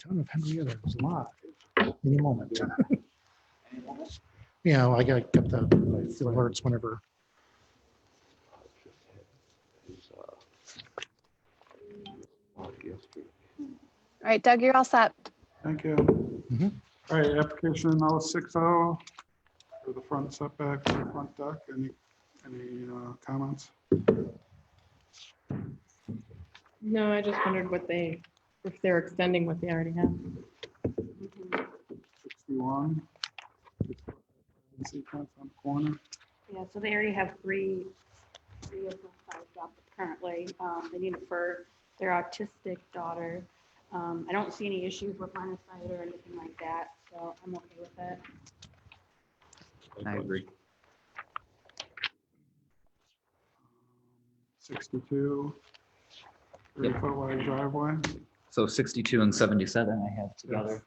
Town of Henrietta is live any moment. Yeah, I got the alerts whenever. All right, Doug, you're all set. Thank you. Mhm. All right, application 060 for the front setback, for the front deck. Any comments? No, I just wondered if they're extending what they already have. 61. Sequence on the corner. Yeah, so they already have three of the five jobs currently. They need it for their autistic daughter. I don't see any issues with line of sight or anything like that, so I'm okay with it. I agree. 62. 30-foot wide driveway. So 62 and 77 I have together.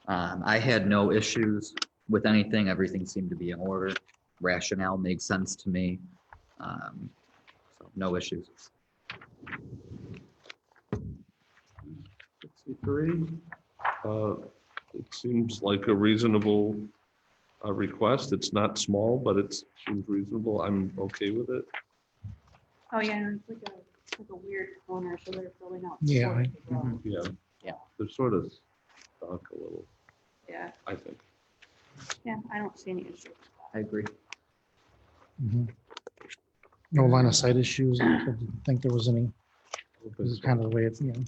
I had no issues with anything. Everything seemed to be in order. Rationale made sense to me. So no issues. 63. It seems like a reasonable request. It's not small, but it seems reasonable. I'm okay with it. Oh, yeah, and it's like a weird corner, so they're filling out. Yeah, towards the road. Yeah. Yeah. They're sort of stuck a little, Yeah, I think. yeah, I don't see any issues. I agree. Mhm. No line of sight issues. I didn't think there was any. This is kind of the way it's, 65.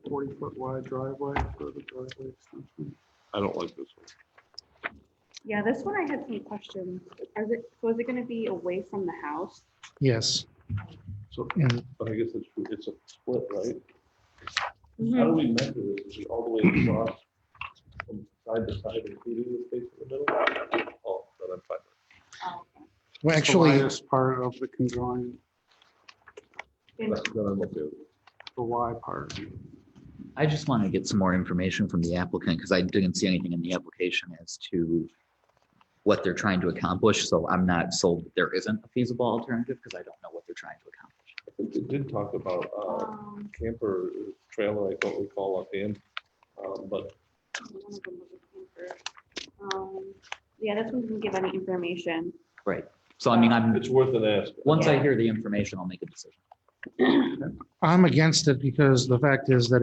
40-foot wide driveway for the driveway extension. I don't like this one. Yeah, this one I had some questions. So is it gonna be away from the house? Yes. So, And but I guess it's a split, right? How Mhm. do we measure this? Is it all the way across from side to side, including the space in the middle? Oh, then I'm fine. Oh, okay. well, The actually, widest part of the conjoined, And- Then I'm okay with it. the Y part. I just want to get some more information from the applicant because I didn't see anything in the application as to what they're trying to accomplish. So I'm not sold that there isn't a feasible alternative because I don't know what they're trying to accomplish. I think it did talk about camper trailer, I don't recall offhand, but one of them was a camper. Yeah, this one doesn't give any information. Right. So I mean, it's worth an ask. once I Yeah. hear the information, I'll make a decision. I'm against it because the fact is that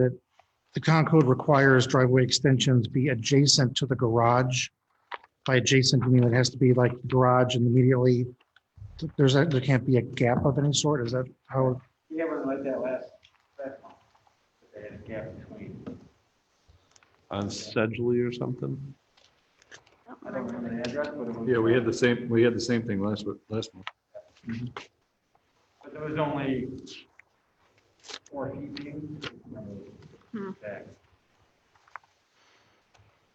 the town code requires driveway extensions be adjacent to the garage. By adjacent, I mean it has to be like garage and immediately, there can't be a gap of any sort. Is that how? Yeah, it wasn't like that last month. They had a gap between. On Sedgley or something? I don't remember the address, but it was. Yeah, we had the same thing last month. But there was only 4 feet. Hmm. Back.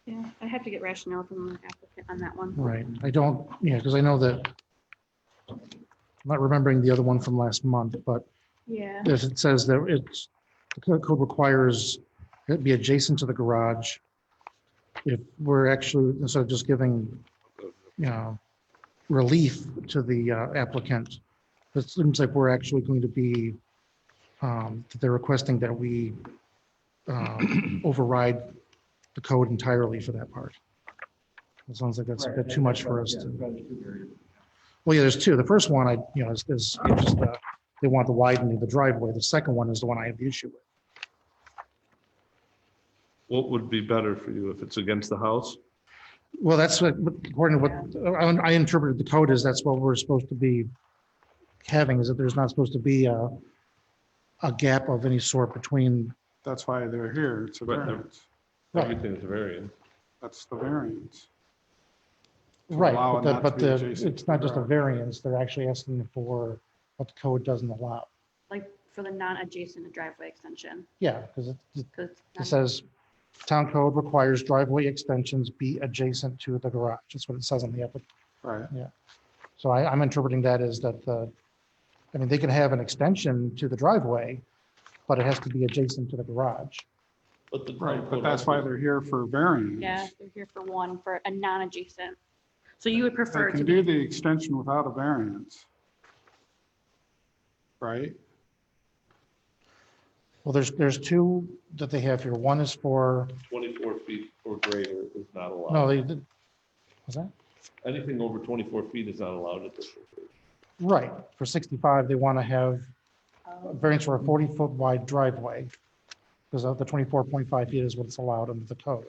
Yeah, I have to get rationale from the applicant on that one. Right, I don't, because I know that, I'm not remembering the other one from last month, but Yeah, it says that the code requires it be adjacent to the garage. If we're actually, instead of just giving, relief to the applicant, it seems like we're actually going to be, that they're requesting that we override the code entirely for that part. It sounds like that's a bit too much for us to. Well, yeah, there's two. The first one, is just, they want the widening of the driveway. The second one is the one I have the issue with. What would be better for you if it's against the house? Well, that's what, according to what I interpreted the code is, that's what we're supposed to be having, is that there's not supposed to be a gap of any sort between, That's why they're here. It's a Right, variance. Right. Everything's a variance. That's the variance. To right, allow it not to be adjacent it's to not the just a garage. variance, they're actually asking for what the code doesn't allow. like for the non-adjacent driveway extension. Yeah, because it 'Cause it says, town code requires driveway extensions be adjacent to the garage. That's what it says on the application. Right. So I'm interpreting that as that they can have an extension to the driveway, but it has to be adjacent to the garage. But the Right, but that's why they're here for variance. Yeah, they're here for one, for a non-adjacent. So you would prefer They to can do be, the extension without a variance. Right? Well, there's two that they have here. One is for, 24 feet or greater is not no, allowed. they did, was that? Anything over 24 feet is not allowed at this location. Right, for 65, they want to have a variance for a 40-foot wide driveway, because of the 24.5 feet is what's allowed under the code.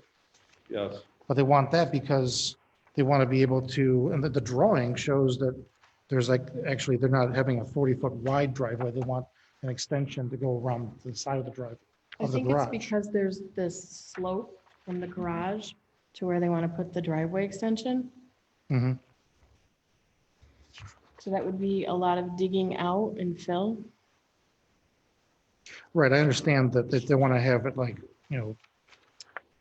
Yes, But they want that because they want to be able to, and the drawing shows that there's like, actually, they're not having a 40-foot wide driveway. They want an extension to go around the side of the drive, I of the think it's garage. because there's this slope from the garage to where they want to put the driveway extension. Mhm. So that would be a lot of digging out and fill. Right, I understand that they want to have it like,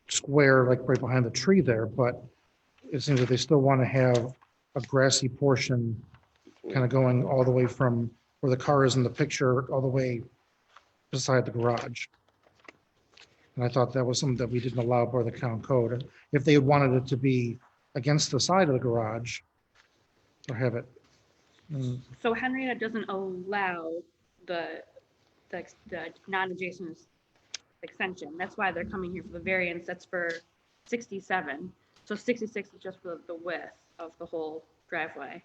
square, like right behind the tree there, but it seems that they still want to have a grassy portion kind of going all the way from where the car is in the picture, all the way beside the garage. And I thought that was something that we didn't allow by the town code. If they wanted it to be against the side of the garage, or have it. So Henrietta doesn't allow the non-adjacent extension. That's why they're coming here for the variance. That's for 67. So 66 is just for the width of the whole driveway.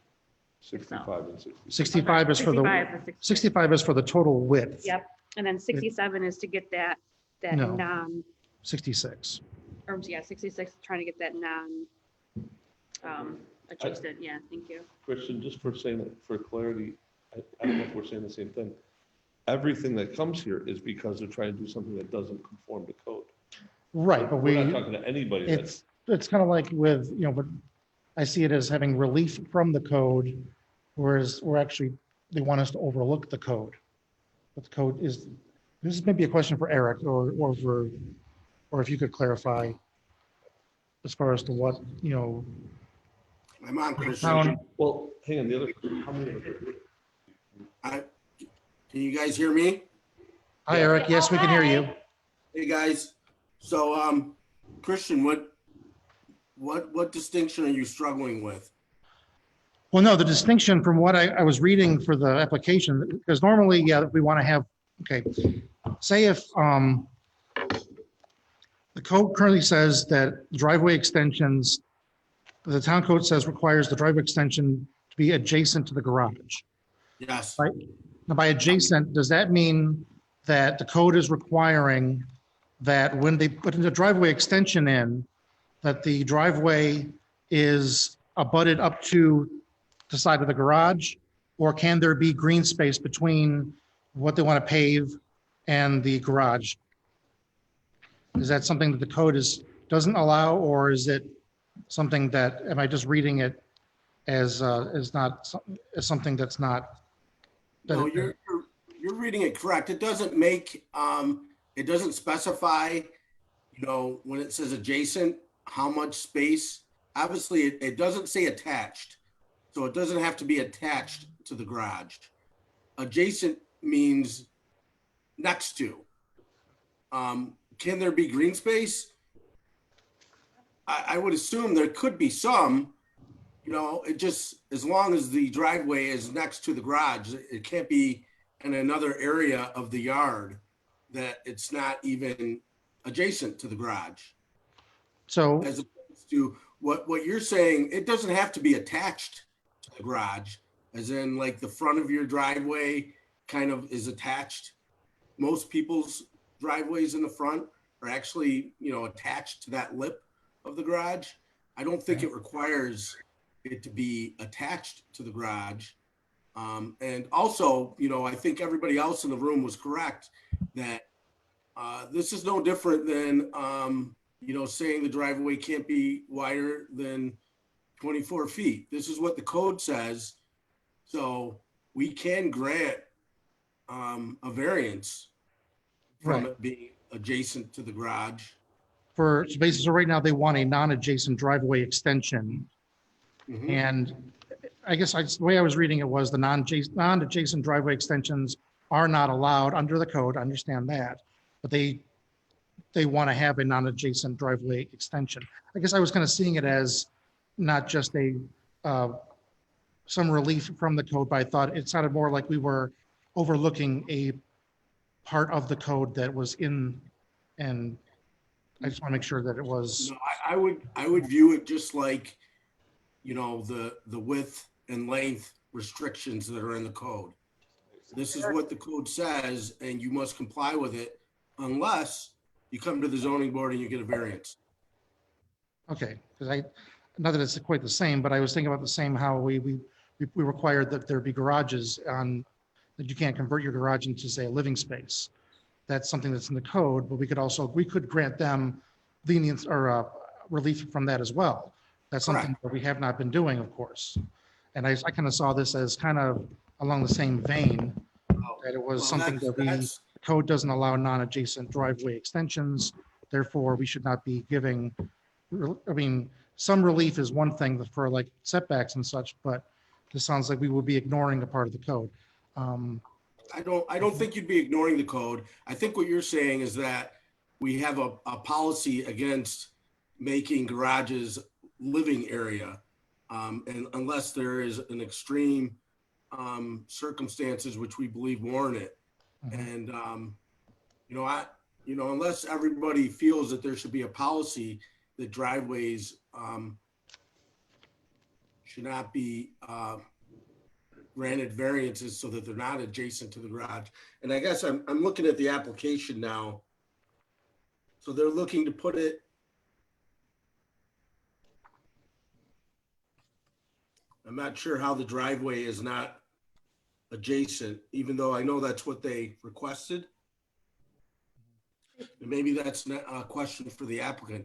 65 and 60. 65 is for 65 the, or 66. 65 is for the total width. Yep, and then 67 is to get that No. non, 66. or yeah, 66 is trying to get that adjacent, yeah, thank you. Christian, just for saying that, for clarity, I don't know if we're saying the same thing. Everything that comes here is because they're trying to do something that doesn't conform to code. Right, but We're not talking to anybody it's that's, kind of like with, but I see it as having relief from the code, whereas we're actually, they want us to overlook the code. But the code is, this is maybe a question for Eric or if you could clarify as far as to what, I'm on, Christian. town, well, hang on, the other, how many of them? Can you guys hear me? hi, Eric, yes, we can hear you. Hey, guys. So, Christian, what distinction are you struggling with? Well, no, the distinction from what I was reading for the application, because normally, yeah, we want to have, okay, say if the code currently says that driveway extensions, the town code says requires the driveway extension to be adjacent to the garage. Yes. Right. Now, by adjacent, does that mean that the code is requiring that when they put the driveway extension in, that the driveway is abutted up to the side of the garage? Or can there be green space between what they want to pave and the garage? Is that something that the code doesn't allow, or is it something that, am I just reading it as something that's not? No, you're reading it correct. It doesn't make, it doesn't specify, when it says adjacent, how much space. Obviously, it doesn't say attached. So it doesn't have to be attached to the garage. Adjacent means next to. Can there be green space? I would assume there could be some, it just, as long as the driveway is next to the garage, it can't be in another area of the yard that it's not even adjacent to the garage. So, As opposed to what you're saying, it doesn't have to be attached to the garage, as in like the front of your driveway kind of is attached. Most people's driveways in the front are actually, attached to that lip of the garage. I don't think it requires it to be attached to the garage. And also, I think everybody else in the room was correct that this is no different than, saying the driveway can't be wider than 24 feet. This is what the code says. So we can grant a variance from Right. it being adjacent to the garage. so basically, so right now they want a non-adjacent driveway extension. Mhm. And I guess the way I was reading it was the non-adjacent driveway extensions are not allowed under the code. I understand that. But they want to have a non-adjacent driveway extension. I guess I was kind of seeing it as not just some relief from the code, but I thought it sounded more like we were overlooking a part of the code that was in, and I just want to make sure that it was, No, I would view it just like, you know, the width and length restrictions that are in the code. This is what the code says, and you must comply with it unless you come to the zoning board and you get a variance. okay, because not that it's quite the same, but I was thinking about the same, how we required that there be garages on, that you can't convert your garage into, say, a living space. That's something that's in the code, but we could grant them lenience or relief from that as well. That's something that we have not been doing, of course. And I kind of saw this as kind of along the same vein, that it was Well, something that the code doesn't allow non-adjacent driveway extensions. Therefore, we should not be giving, I mean, some relief is one thing for like setbacks and such, but this sounds like we will be ignoring a part of the code. I don't think you'd be ignoring the code. I think what you're saying is that we have a policy against making garages living area. And unless there is an extreme circumstances which we believe warrant it. And unless everybody feels that there should be a policy that driveways should not be granted variances so that they're not adjacent to the garage. And I guess I'm looking at the application now. So they're looking to put it I'm not sure how the driveway is not adjacent, even though I know that's what they requested. And maybe that's not a question for the applicant.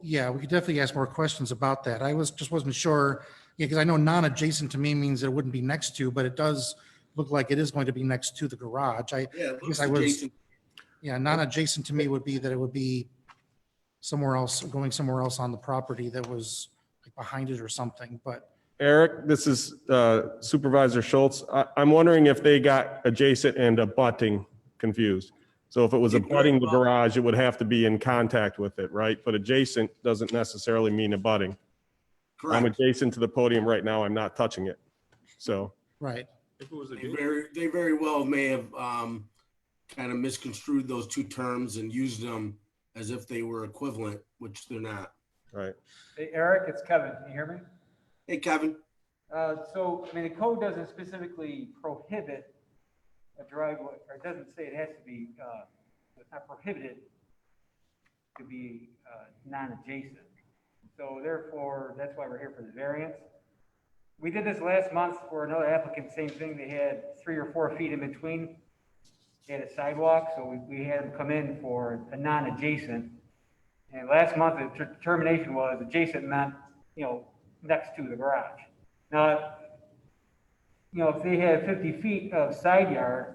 Yeah, we could definitely ask more questions about that. I wasn't sure, because I know non-adjacent to me means that it wouldn't be next to, but it does look like it is going to be next to the garage. Yeah, it looks guess I was- adjacent. Yeah, non-adjacent to me would be that it would be somewhere else, going somewhere else on the property that was like behind it or something, but Eric, this is Supervisor Schultz. I'm wondering if they got adjacent and abutting confused. So if it was abutting the garage, it would have to be in contact with it, right? But adjacent doesn't necessarily mean abutting. I'm Correct. adjacent to the podium right now. I'm not touching it. So, right. If it was a They very well may have kind of misconstrued those two terms and used them as if they were equivalent, which they're not. right. Hey, Eric, it's Kevin. Can you hear me? Hey, Kevin. So, I mean, the code doesn't specifically prohibit a driveway, or it doesn't say it has to be, it's not prohibited to be non-adjacent. So therefore, that's why we're here for the variance. We did this last month for another applicant, same thing. They had 3 or 4 feet in between. They had a sidewalk, so we had them come in for a non-adjacent. And last month, the determination was adjacent meant, next to the garage. Now, if they have 50 feet of side yard,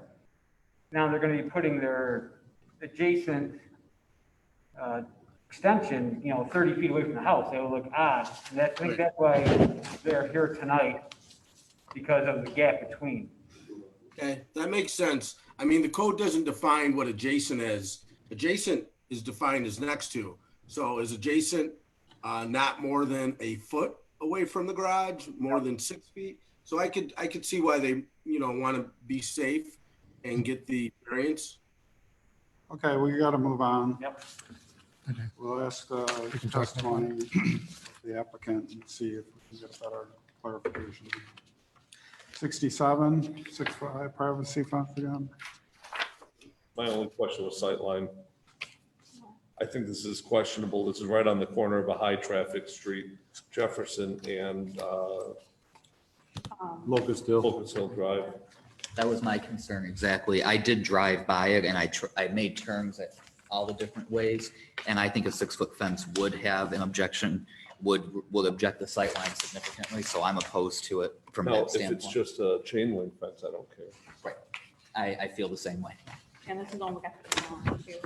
now they're going to be putting their adjacent extension, 30 feet away from the house. It will look odd. And I think that's why they're here tonight, because of the gap between. Okay, that makes sense. I mean, the code doesn't define what adjacent is. Adjacent is defined as next to. So is adjacent not more than a foot away from the garage, more than 6 feet? So I could see why they, want to be safe and get the variance. Okay, we got to move on. Yep. Okay. We'll ask the can talk testimony of the applicant and see if we can get better clarification. 67, 6'5", privacy fence again. My only question was sightline. I think this is questionable. This is right on the corner of a high traffic street, Jefferson and Locust Hill. Locust Hill Drive. That was my concern, exactly. I did drive by it and I made turns at all the different ways. And I think a 6-foot fence would have an objection, would object the sightline significantly. So I'm opposed to it from Now, that if it's standpoint. just a chain link fence, I don't care. Right. I feel the same way. And this is only got the one, too.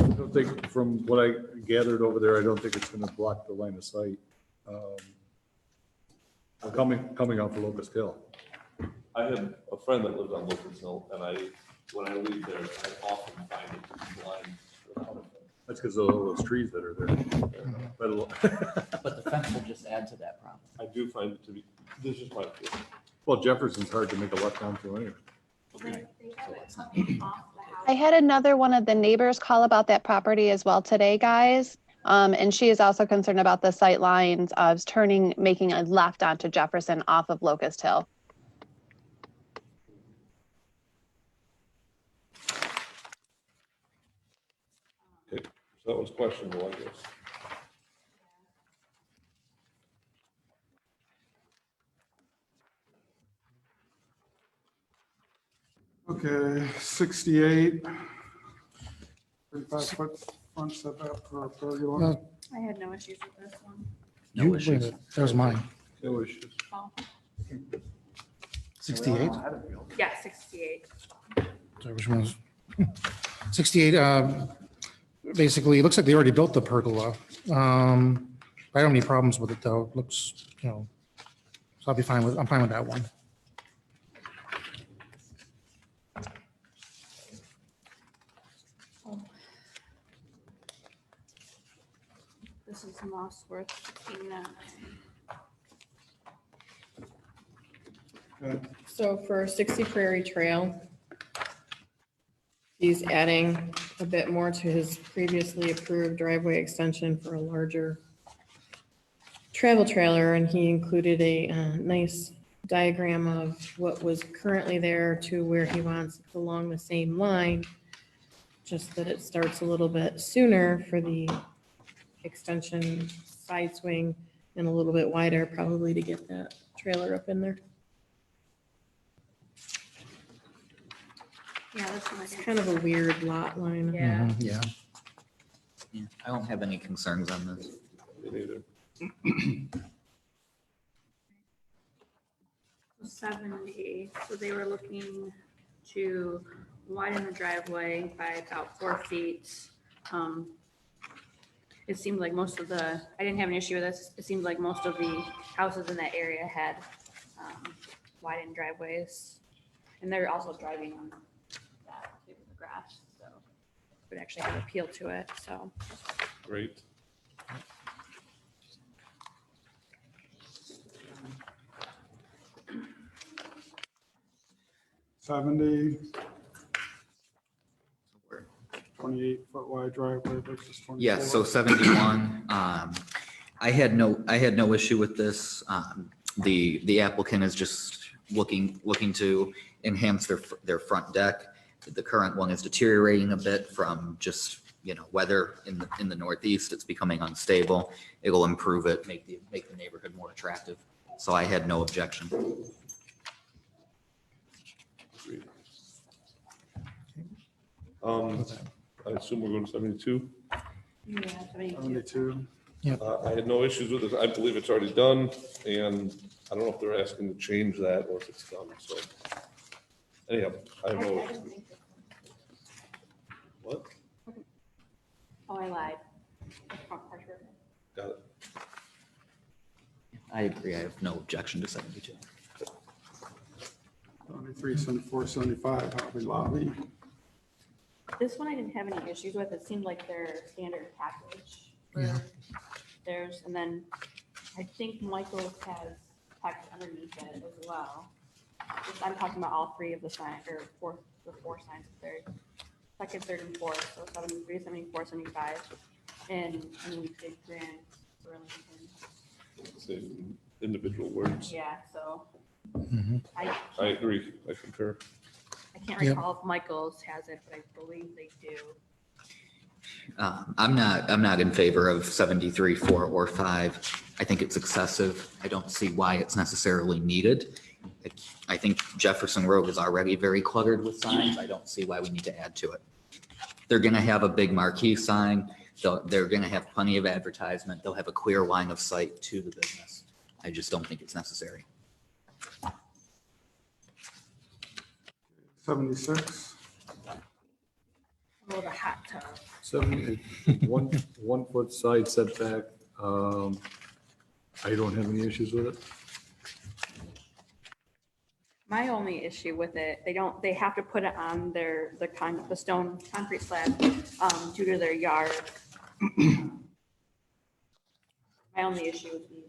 I don't think, from what I gathered over there, I don't think it's gonna block the line of sight. Coming off of Locust Hill. I have a friend that lives on Locust Hill, and when I leave there, I often find it blind without a fence. That's because of all those trees that are there. But the fence will just add to that problem. I do find it to be, this is my feeling. Well, Jefferson's hard to make a left onto anyway. They have it off the house. I had another one of the neighbors call about that property as well today, guys. And she is also concerned about the sight lines of making a left onto Jefferson off of Locust Hill. Okay, so that was questionable, I guess. Okay, 68. 35-foot front setback for a pergola. Well, I had no issues with this one. No you, issues. wait, that was mine. No issues. Oh, 68? yeah, 68. Sorry, which one was? 68, basically, it looks like they already built the pergola. I don't have any problems with it, though. It looks, so I'll be fine with, I'm fine with that one. This is Mossworth. 69. Okay. So for 60 Prairie Trail, he's adding a bit more to his previously approved driveway extension for a larger travel trailer, and he included a nice diagram of what was currently there to where he wants it along the same line, just that it starts a little bit sooner for the extension side swing and a little bit wider, probably to get that trailer up in there. Yeah, this one I It's didn't. kind of a weird lot line. Yeah. Mhm, yeah. Yeah, I don't have any concerns on this. Me neither. 70, so they were looking to widen the driveway by about 4 feet. It seemed like most of the, I didn't have an issue with this, it seemed like most of the houses in that area had widened driveways. And they're also driving on that too, the grass, so would actually have appeal to it, so. Great. Seventy. 28-foot wide driveway versus 24. Yeah, so 71, I had no issue with this. The applicant is just looking to enhance their front deck. The current one is deteriorating a bit from just, weather in the Northeast. It's becoming unstable. It'll improve it, make the neighborhood more attractive. So I had no objection. I assume we're going to 72. Yeah, 72. 72. I had no issues with it. I believe it's already done, and I don't know if they're asking to change that or if it's done, so. Anyhow, I have no, I don't think so. what? Oh, I lied. The front part's perfect. Got it. I agree. I have no objection to 72. 73, 74, 75, Hobby Lobby. This one I didn't have any issues with. It seemed like their standard package for Yeah. theirs. And then I think Michael's has text underneath it as well. I'm talking about all three of the signs, or the four signs of theirs. Second, third, and fourth, so 73, 74, 75. And big grand Burlington. Say individual words. Yeah, so Mhm. I agree. I concur. I can't Yep. recall if Michael's has it, but I believe they do. I'm not in favor of 73, 4, or 5. I think it's excessive. I don't see why it's necessarily needed. I think Jefferson Road is already very cluttered with signs. I don't see why we need to add to it. They're going to have a big marquee sign. They're going to have plenty of advertisement. They'll have a clear line of sight to the business. I just don't think it's necessary. 76. Oh, the hot tub. 70, 1 foot side setback. I don't have any issues with it. My only issue with it, they have to put it on the stone concrete slab, due to their yard. My only issue would be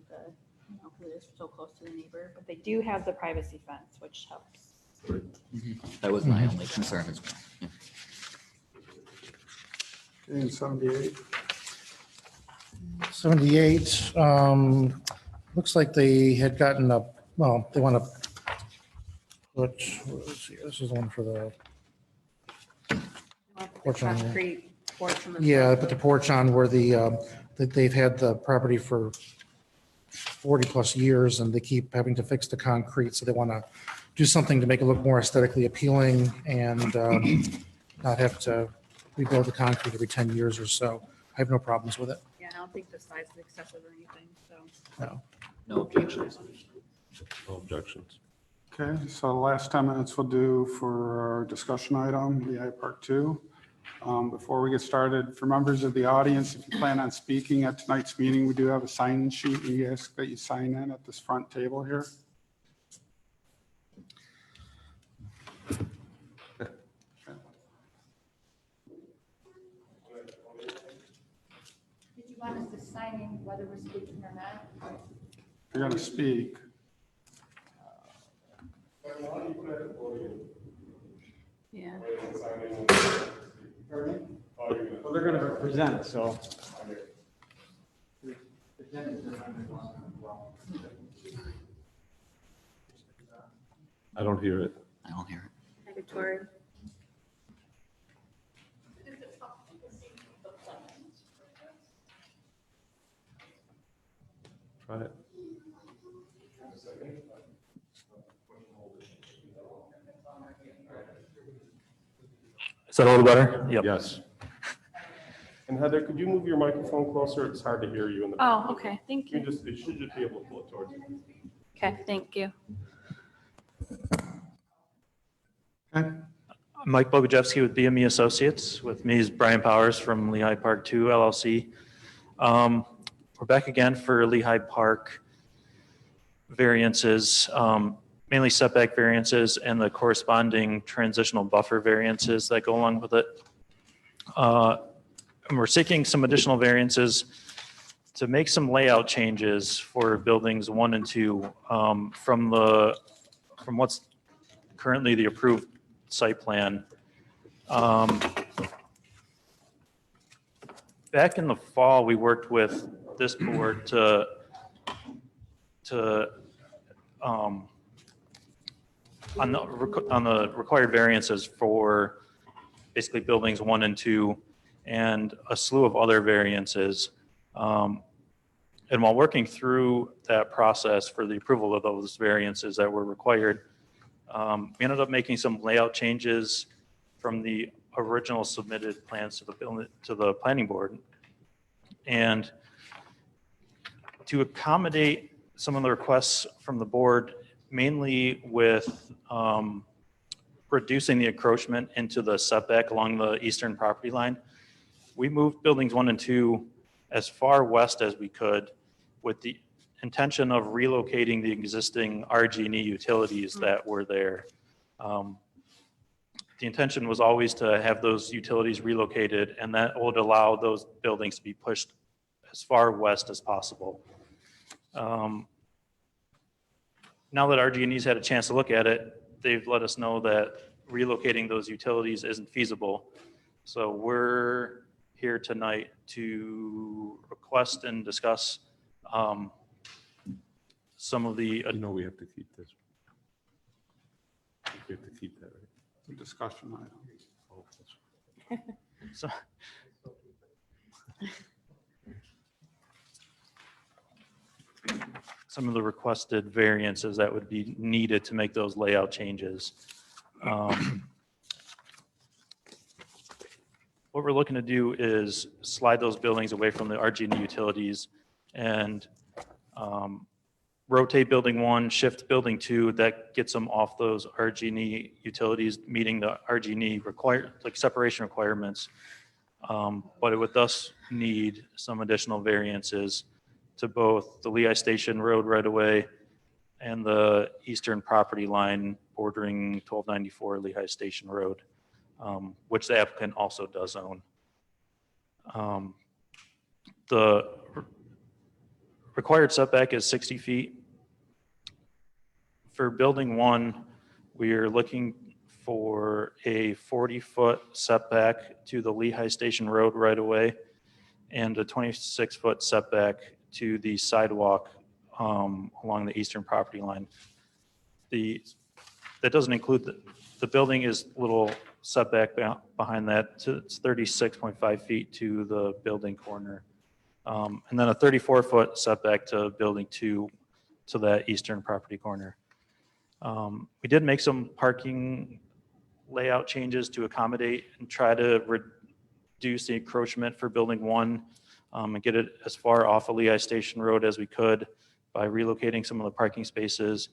because it's so close to the neighbor, but they do have the privacy fence, which helps. That was my only concern as well. Yeah. Okay, and 78. 78, looks like they had gotten up, well, they want to put, let's see, this is the one for the, Porch on there. Concrete porch on the yeah, they front. put the porch on where that they've had the property for 40 plus years and they keep having to fix the concrete. So they want to do something to make it look more aesthetically appealing and not have to rebuild the concrete every 10 years or so. I have no problems with it. Yeah, I don't think the size is excessive or anything, so. No. No objections. No objections. Okay, so the last 10 minutes we'll do for our discussion item, Lehigh Park 2. Before we get started, for members of the audience, if you plan on speaking at tonight's meeting, we do have a sign-in sheet. We ask that you sign in at this front table here. Did you want us to sign in whether we're speaking or not? If you're going to speak, Yeah. Well, they're gonna present, so. I don't hear it. I don't hear it. Hi, Victoria. Try it. Is that a little better? Yep. Yes. And Heather, could you move your microphone closer? It's hard to hear you in the. Oh, okay, thank You you. just, it should just be able to pull it towards you. Okay, thank you. okay, Mike Bogojevsky with BME Associates. With me is Brian Powers from Lehigh Park 2 LLC. We're back again for Lehigh Park variances, mainly setback variances and the corresponding transitional buffer variances that go along with it. And we're seeking some additional variances to make some layout changes for buildings 1 and 2 from what's currently the approved site plan. Back in the fall, we worked with this board to on the required variances for basically buildings 1 and 2 and a slew of other variances. And while working through that process for the approval of those variances that were required, we ended up making some layout changes from the original submitted plans to the planning board. And to accommodate some of the requests from the board, mainly with reducing the encroachment into the setback along the eastern property line, we moved buildings 1 and 2 as far west as we could with the intention of relocating the existing RG&E utilities that were there. The intention was always to have those utilities relocated, and that would allow those buildings to be pushed as far west as possible. Now that RG&E's had a chance to look at it, they've let us know that relocating those utilities isn't feasible. So we're here tonight to request and discuss some of the. You know, we have to keep this. We have to keep that, right? the discussion item. Oh, that's- So, some of the requested variances that would be needed to make those layout changes. What we're looking to do is slide those buildings away from the RG&E utilities and rotate building 1, shift building 2. That gets them off those RG&E utilities, meeting the RG&E separation requirements. But it would thus need some additional variances to both the Lehigh Station Road right away and the eastern property line bordering 1294 Lehigh Station Road, which the applicant also does own. The required setback is 60 feet. For building 1, we are looking for a 40-foot setback to the Lehigh Station Road right away and a 26-foot setback to the sidewalk along the eastern property line. That doesn't include, the building is a little setback behind that. It's 36.5 feet to the building corner. And then a 34-foot setback to building 2 to that eastern property corner. We did make some parking layout changes to accommodate and try to reduce the encroachment for building 1 and get it as far off of Lehigh Station Road as we could by relocating some of the parking spaces.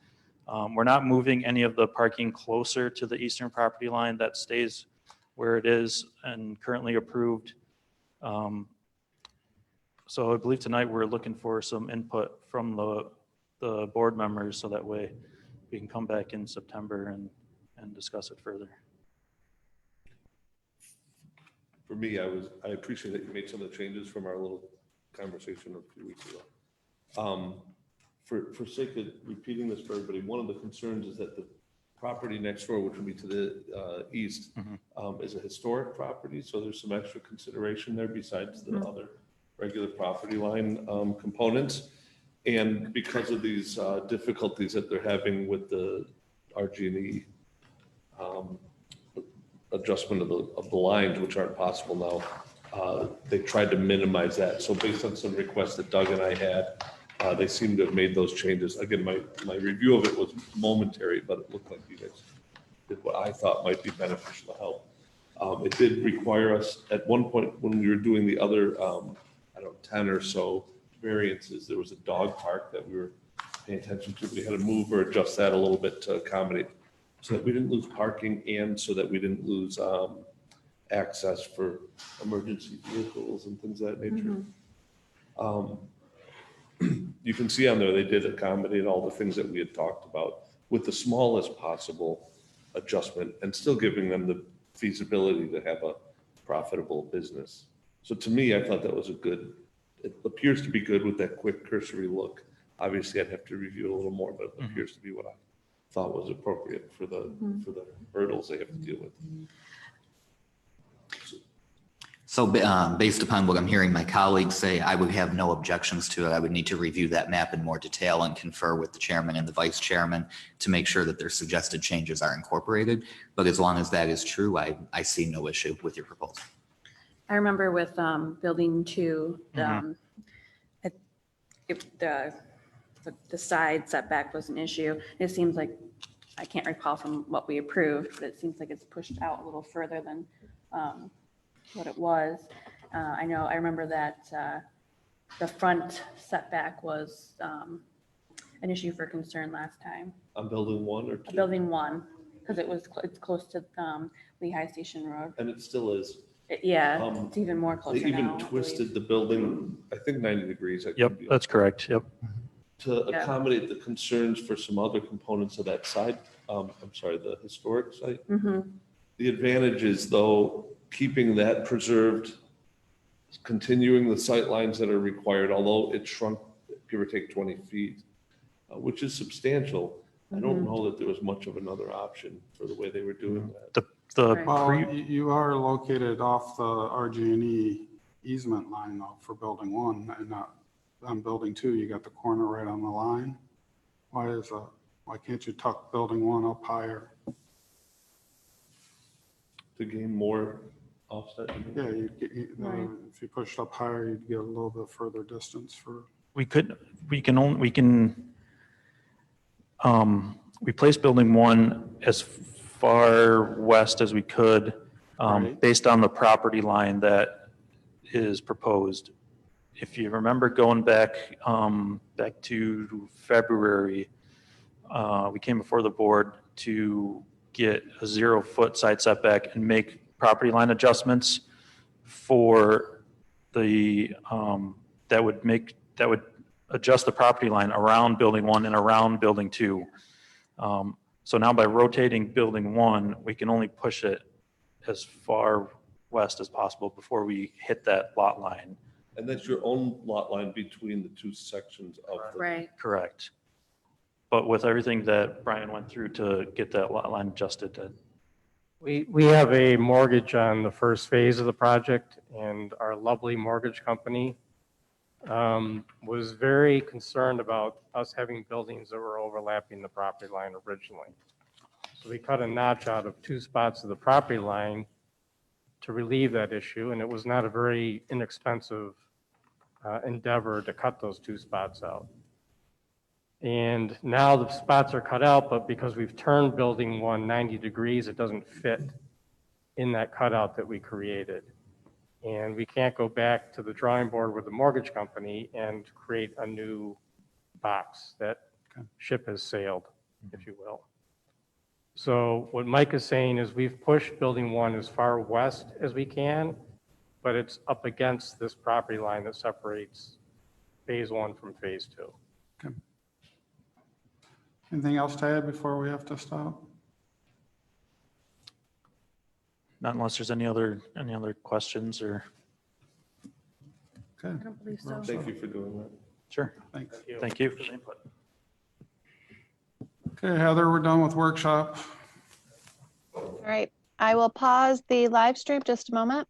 We're not moving any of the parking closer to the eastern property line. That stays where it is and currently approved. So I believe tonight we're looking for some input from the board members so that way we can come back in September and discuss it further. For me, I appreciate that you made some of the changes from our little conversation a few weeks ago. For sake of repeating this for everybody, one of the concerns is that the property next door, which would be to the east, is a historic property. So there's some extra consideration there besides the other regular property line components. And because of these difficulties that they're having with the RG&E adjustment of the lines, which aren't possible now, they tried to minimize that. So based on some requests that Doug and I had, they seem to have made those changes. Again, my review of it was momentary, but it looked like you guys did what I thought might be beneficial to help. It did require us at one point when we were doing the other, 10 or so variances, there was a dog park that we were paying attention to. We had to move or adjust that a little bit to accommodate so that we didn't lose parking and so that we didn't lose access for emergency vehicles and things of that nature. You can see on there, they did accommodate all the things that we had talked about with the smallest possible adjustment and still giving them the feasibility to have a profitable business. So to me, I thought that was it appears to be good with that quick cursory look. Obviously, I'd have to review it a little more, but it appears to be what I thought was appropriate for the hurdles they have to deal with. So based upon what I'm hearing my colleagues say, I would have no objections to it. I would need to review that map in more detail and confer with the chairman and the vice chairman to make sure that their suggested changes are incorporated. But as long as that is true, I see no issue with your proposal. I remember with building 2, the side setback was an issue. It seems like, I can't recall from what we approved, but it seems like it's pushed out a little further than what it was. I remember that the front setback was an issue for concern last time. On building 1 or 2? Building 1, because it's close to Lehigh Station Road. And it still is. It's even more closer They even now, I twisted believe. the building, I think 90 degrees. I could Yep, be- that's correct. Yep. To Yeah. accommodate the concerns for some other components of that side, the historic site. The advantage is though, keeping that preserved, continuing the sight lines that are required, although it shrunk, give or take 20 feet, which is substantial. I don't know that there was much of another option for the way they were doing that. Well, you are located off the RG&E easement line though for building 1 and not on building 2. You got the corner right on the line. Why is that? Why can't you tuck building 1 up higher? To gain more offset? Yeah, if you pushed up higher, you'd get a little bit further distance for. We placed building 1 as far west as we could, based on the property line that is proposed. If you remember going back to February, we came before the board to get a 0-foot side setback and make property line adjustments for the, that would adjust the property line around building 1 and around building 2. So now by rotating building 1, we can only push it as far west as possible before we hit that lot line. And that's your own lot line between the 2 sections of the. Right. Correct. But with everything that Brian went through to get that lot line adjusted, We have a mortgage on the first phase of the project, and our lovely mortgage company was very concerned about us having buildings that were overlapping the property line originally. So we cut a notch out of 2 spots of the property line to relieve that issue, and it was not a very inexpensive endeavor to cut those 2 spots out. And now the spots are cut out, but because we've turned building 1 90 degrees, it doesn't fit in that cutout that we created. And we can't go back to the drawing board with the mortgage company and create a new box. That ship has sailed, if you will. So what Mike is saying is we've pushed building 1 as far west as we can, but it's up against this property line that separates phase 1 from phase 2. Okay. Anything else to add before we have to stop? Not unless there's any other questions or. Okay. I don't believe so. Thank you for doing that. Sure. Thanks. Thank you for the input. Okay, Heather, we're done with workshop. All right, I will pause the live stream just a moment.